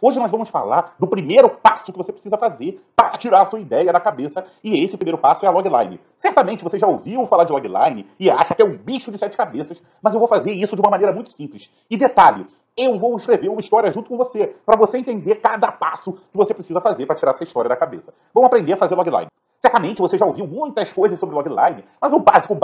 Hoje nós vamos falar do primeiro passo que você precisa fazer para tirar a sua ideia da cabeça, e esse primeiro passo é a logline. Certamente você já ouviu falar de logline e acha que é um bicho de 7 cabeças, mas eu vou fazer isso de uma maneira muito simples. E detalhe, eu vou escrever uma história junto com você, para você entender cada passo que você precisa fazer para tirar essa história da cabeça. Vamos aprender a fazer logline. Certamente você já ouviu muitas coisas sobre logline, mas o básico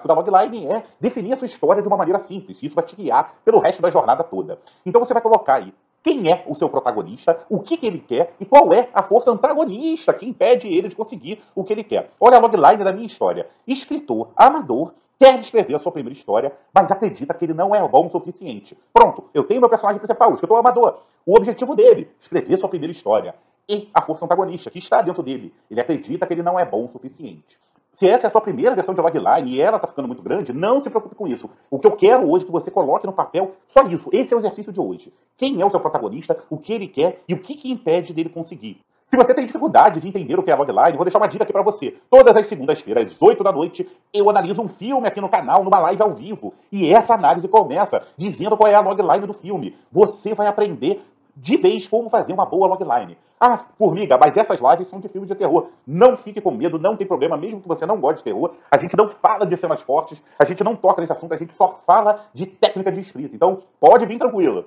da logline é definir a sua história de uma maneira simples. Isso vai te guiar pelo resto da jornada toda. Então você vai colocar aí quem é o seu protagonista, o que ele quer e qual é a força antagonista que impede ele de conseguir o que ele quer. Olha a logline da minha história. Escritor amador quer escrever a sua primeira história, mas acredita que ele não é bom o suficiente. Pronto, eu tenho meu personagem principal, o escritor amador. O objetivo dele, escrever sua primeira história. E a força antagonista, que está dentro dele. Ele acredita que ele não é bom o suficiente. Se essa é a sua primeira versão de logline e ela está ficando muito grande, não se preocupe com isso. O que eu quero hoje é que você coloque no papel só isso. Esse é o exercício de hoje. Quem é o seu protagonista, o que ele quer e o que impede dele conseguir. Se você tem dificuldade de entender o que é logline, vou deixar uma dica aqui para você. Todas as segundas-feiras, às 8 da noite, eu analiso um filme aqui no canal, numa live ao vivo. E essa análise começa dizendo qual é a logline do filme. Você vai aprender de vez como fazer uma boa logline. Ah, Formiga, mas essas lives são de filmes de terror. Não fique com medo, não tem problema, mesmo que você não goste de terror. A gente não fala de cenas fortes, a gente não toca nesse assunto, a gente só fala de técnica de escrita. Então, pode vir tranquilo.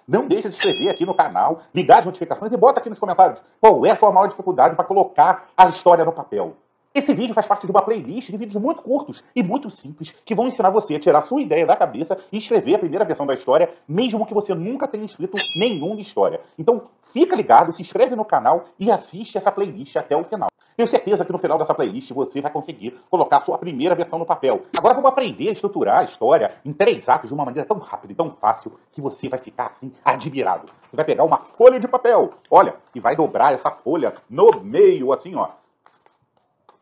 Não deixe de se inscrever aqui no canal, ligar as notificações e bota aqui nos comentários qual é a sua maior dificuldade para colocar a história no papel. Esse vídeo faz parte de uma playlist de vídeos muito curtos e muito simples que vão ensinar você a tirar a sua ideia da cabeça e escrever a primeira versão da história, mesmo que você nunca tenha escrito nenhuma história. Então, fica ligado, se inscreve no canal e assiste essa playlist até o final. Tenho certeza que no final dessa playlist você vai conseguir colocar a sua primeira versão no papel. Agora vamos aprender a estruturar a história em 3 atos de uma maneira tão rápida e tão fácil que você vai ficar assim admirado. Você vai pegar uma folha de papel, olha, e vai dobrar essa folha no meio, assim, ó.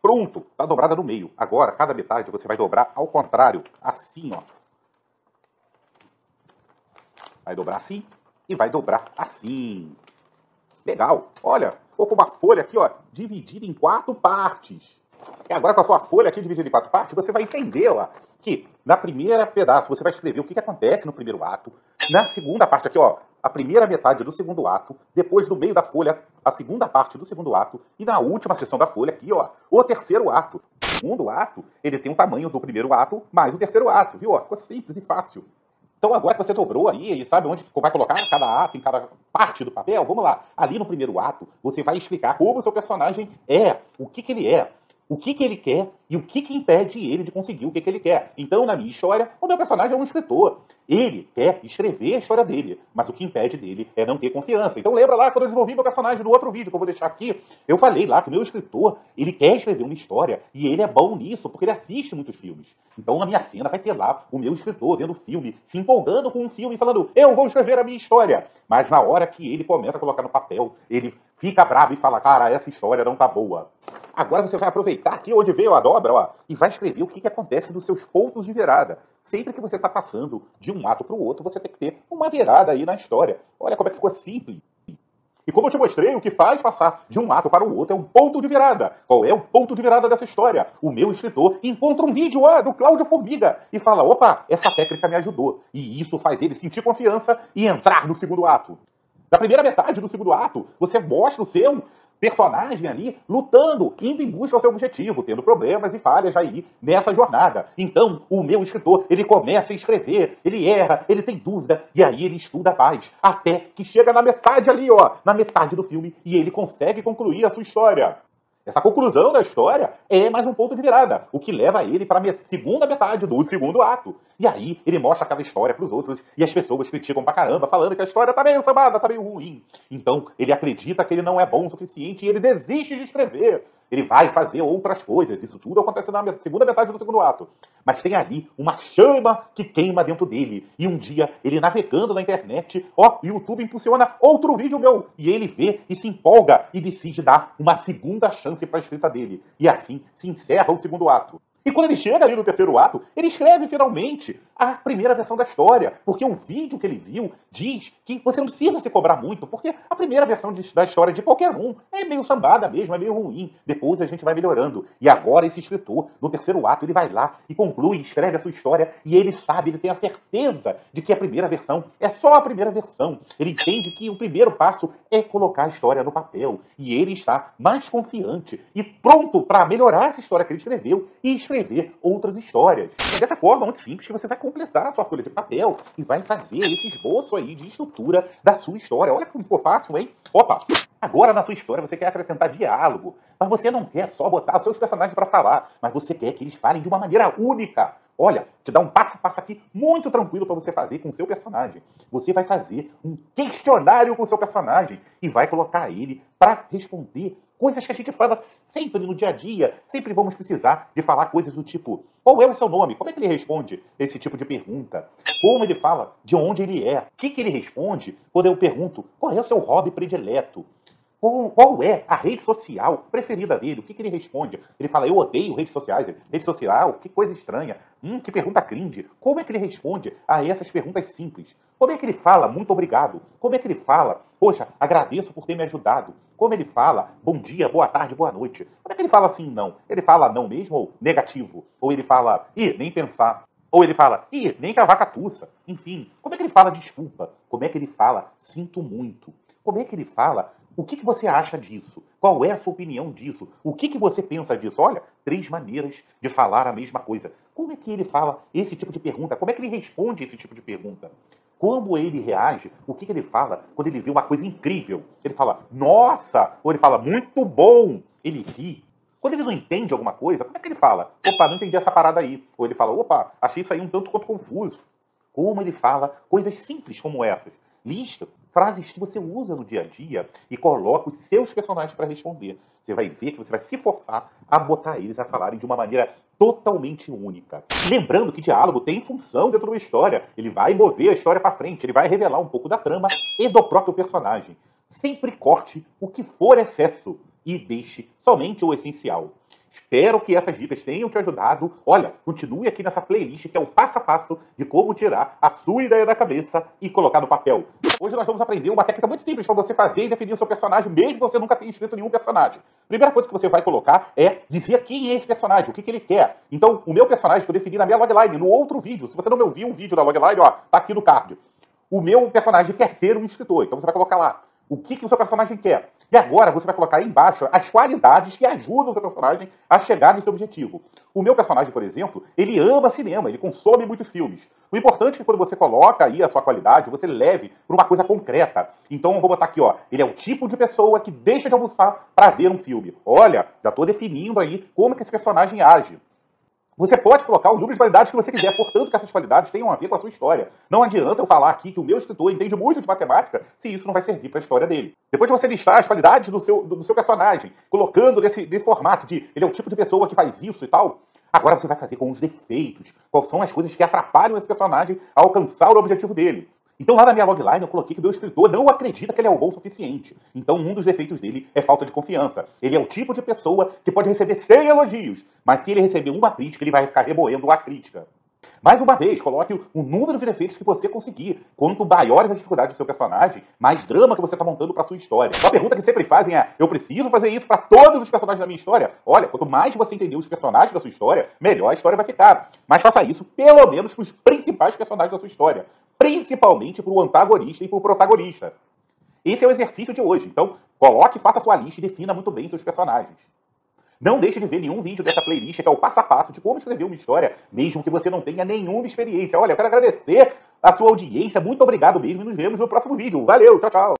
Pronto, está dobrada no meio. Agora, cada metade você vai dobrar ao contrário, assim, ó. Vai dobrar assim e vai dobrar assim. Legal. Olha, ficou com uma folha aqui, ó, dividida em 4 partes. E agora com a sua folha aqui dividida em 4 partes, você vai entender, ó, que na primeira pedaço você vai escrever o que acontece no primeiro ato. Na segunda parte aqui, ó, a primeira metade do segundo ato, depois do meio da folha, a segunda parte do segundo ato, e na última seção da folha aqui, ó, o terceiro ato. O segundo ato, ele tem o tamanho do primeiro ato, mais o terceiro ato, viu? Ó, ficou simples e fácil. Então agora que você dobrou aí e sabe onde vai colocar cada ato em cada parte do papel, vamos lá. Ali no primeiro ato, você vai explicar como o seu personagem é, o que ele é, o que ele quer e o que impede ele de conseguir o que ele quer. Então, na minha história, o meu personagem é um escritor. Ele quer escrever a história dele, mas o que impede dele é não ter confiança. Então lembra lá, quando eu desenvolvi meu personagem no outro vídeo que eu vou deixar aqui, eu falei lá que o meu escritor, ele quer escrever uma história e ele é bom nisso, porque ele assiste muitos filmes. Então na minha cena vai ter lá o meu escritor vendo o filme, se empolgando com um filme e falando, eu vou escrever a minha história. Mas na hora que ele começa a colocar no papel, ele fica bravo e fala, cara, essa história não tá boa. Agora você vai aproveitar aqui onde veio a dobra, ó, e vai escrever o que acontece nos seus pontos de virada. Sempre que você está passando de um ato para o outro, você tem que ter uma virada aí na história. Olha como é que ficou simples. E como eu te mostrei, o que faz passar de um ato para o outro é um ponto de virada. Qual é o ponto de virada dessa história? O meu escritor encontra um vídeo do Cláudio Formiga e fala, opa, essa técnica me ajudou. E isso faz ele sentir confiança e entrar no segundo ato. Na primeira metade do segundo ato, você mostra o seu personagem ali lutando, indo em busca do seu objetivo, tendo problemas e falhas aí nessa jornada. Então, o meu escritor, ele começa a escrever, ele erra, ele tem dúvida, e aí ele estuda mais, até que chega na metade ali, ó, na metade do filme, e ele consegue concluir a sua história. Essa conclusão da história é mais um ponto de virada, o que leva ele para a segunda metade do segundo ato. E aí ele mostra aquela história para os outros e as pessoas criticam pra caramba, falando que a história tá meio sambada, tá meio ruim. Então ele acredita que ele não é bom o suficiente e ele desiste de escrever. Ele vai fazer outras coisas. Isso tudo acontece na segunda metade do segundo ato. Mas tem ali uma chama que queima dentro dele. E um dia, ele navegando na internet, ó, o YouTube impulsiona outro vídeo meu. E ele vê e se empolga e decide dar uma segunda chance para a escrita dele. E assim se encerra o segundo ato. E quando ele chega ali no terceiro ato, ele escreve finalmente a primeira versão da história, porque o vídeo que ele viu diz que você não precisa se cobrar muito, porque a primeira versão da história de qualquer um é meio sambada mesmo, é meio ruim. Depois a gente vai melhorando. E agora esse escritor, no terceiro ato, ele vai lá e conclui, escreve a sua história, e ele sabe, ele tem a certeza de que a primeira versão é só a primeira versão. Ele entende que o primeiro passo é colocar a história no papel. E ele está mais confiante e pronto para melhorar essa história que ele escreveu e escrever outras histórias. É dessa forma muito simples que você vai completar a sua folha de papel e vai fazer esse esboço aí de estrutura da sua história. Olha como ficou fácil, hein? Opa! Agora na sua história você quer acrescentar diálogo, mas você não quer só botar os seus personagens para falar, mas você quer que eles falem de uma maneira única. Olha, te dá um passo a passo aqui muito tranquilo para você fazer com o seu personagem. Você vai fazer um questionário com o seu personagem e vai colocar ele para responder coisas que a gente fala sempre no dia a dia. Sempre vamos precisar de falar coisas do tipo: qual é o seu nome? Como é que ele responde esse tipo de pergunta? Como ele fala de onde ele é? O que ele responde quando eu pergunto qual é o seu hobby predileto? Qual é a rede social preferida dele? O que ele responde? Ele fala: eu odeio redes sociais. Rede social? Que coisa estranha. Que pergunta cringe. Como é que ele responde a essas perguntas simples? Como é que ele fala muito obrigado? Como é que ele fala: poxa, agradeço por ter me ajudado? Como ele fala: bom dia, boa tarde, boa noite? Como é que ele fala assim, não? Ele fala não mesmo ou negativo? Ou ele fala: nem pensar? Ou ele fala: nem cavaca tussa? Enfim, como é que ele fala desculpa? Como é que ele fala sinto muito? Como é que ele fala: o que você acha disso? Qual é a sua opinião disso? O que você pensa disso? Olha, 3 maneiras de falar a mesma coisa. Como é que ele fala esse tipo de pergunta? Como é que ele responde esse tipo de pergunta? Como ele reage? O que ele fala quando ele vê uma coisa incrível? Ele fala: nossa! Ou ele fala: muito bom! Ele ri. Quando ele não entende alguma coisa, como é que ele fala? Opa, não entendi essa parada aí. Ou ele fala: opa, achei isso aí um tanto quanto confuso. Como ele fala coisas simples como essas. Lista frases que você usa no dia a dia e coloca os seus personagens para responder. Você vai ver que você vai se forçar a botar eles a falarem de uma maneira totalmente única. Lembrando que diálogo tem função dentro de uma história. Ele vai mover a história para frente, ele vai revelar um pouco da trama e do próprio personagem. Sempre corte o que for excesso e deixe somente o essencial. Espero que essas dicas tenham te ajudado. Olha, continue aqui nessa playlist que é o passo a passo de como tirar a sua ideia da cabeça e colocar no papel. Hoje nós vamos aprender uma técnica muito simples para você fazer e definir o seu personagem, mesmo que você nunca tenha escrito nenhum personagem. Primeira coisa que você vai colocar é dizer quem é esse personagem, o que ele quer. Então, o meu personagem que eu defini na minha logline, no outro vídeo. Se você não me ouviu o vídeo da logline, ó, tá aqui no card. O meu personagem quer ser um escritor, então você vai colocar lá o que o seu personagem quer. E agora você vai colocar aí embaixo as qualidades que ajudam o seu personagem a chegar nesse objetivo. O meu personagem, por exemplo, ele ama cinema, ele consome muitos filmes. O importante é que quando você coloca aí a sua qualidade, você leve para uma coisa concreta. Então eu vou botar aqui, ó, ele é o tipo de pessoa que deixa de almoçar para ver um filme. Olha, já estou definindo aí como que esse personagem age. Você pode colocar o número de qualidades que você quiser, portanto que essas qualidades tenham a ver com a sua história. Não adianta eu falar aqui que o meu escritor entende muito de matemática se isso não vai servir para a história dele. Depois de você listar as qualidades do seu personagem, colocando nesse formato de ele é o tipo de pessoa que faz isso e tal, agora você vai fazer com os defeitos. Quais são as coisas que atrapalham esse personagem a alcançar o objetivo dele. Então lá na minha logline eu coloquei que o meu escritor não acredita que ele é o bom o suficiente. Então um dos defeitos dele é falta de confiança. Ele é o tipo de pessoa que pode receber 100 elogios, mas se ele receber uma crítica, ele vai ficar remoendo a crítica. Mais uma vez, coloque o número de defeitos que você conseguir. Quanto maiores as dificuldades do seu personagem, mais drama que você está montando para sua história. Uma pergunta que sempre fazem é: eu preciso fazer isso para todos os personagens da minha história? Olha, quanto mais você entender os personagens da sua história, melhor a história vai ficar. Mas faça isso pelo menos para os principais personagens da sua história. Principalmente para o antagonista e para o protagonista. Esse é o exercício de hoje. Então, coloque, faça a sua lista e defina muito bem seus personagens. Não deixe de ver nenhum vídeo dessa playlist, que é o passo a passo de como escrever uma história, mesmo que você não tenha nenhuma experiência. Olha, eu quero agradecer a sua audiência. Muito obrigado mesmo e nos vemos no próximo vídeo. Valeu, tchau, tchau.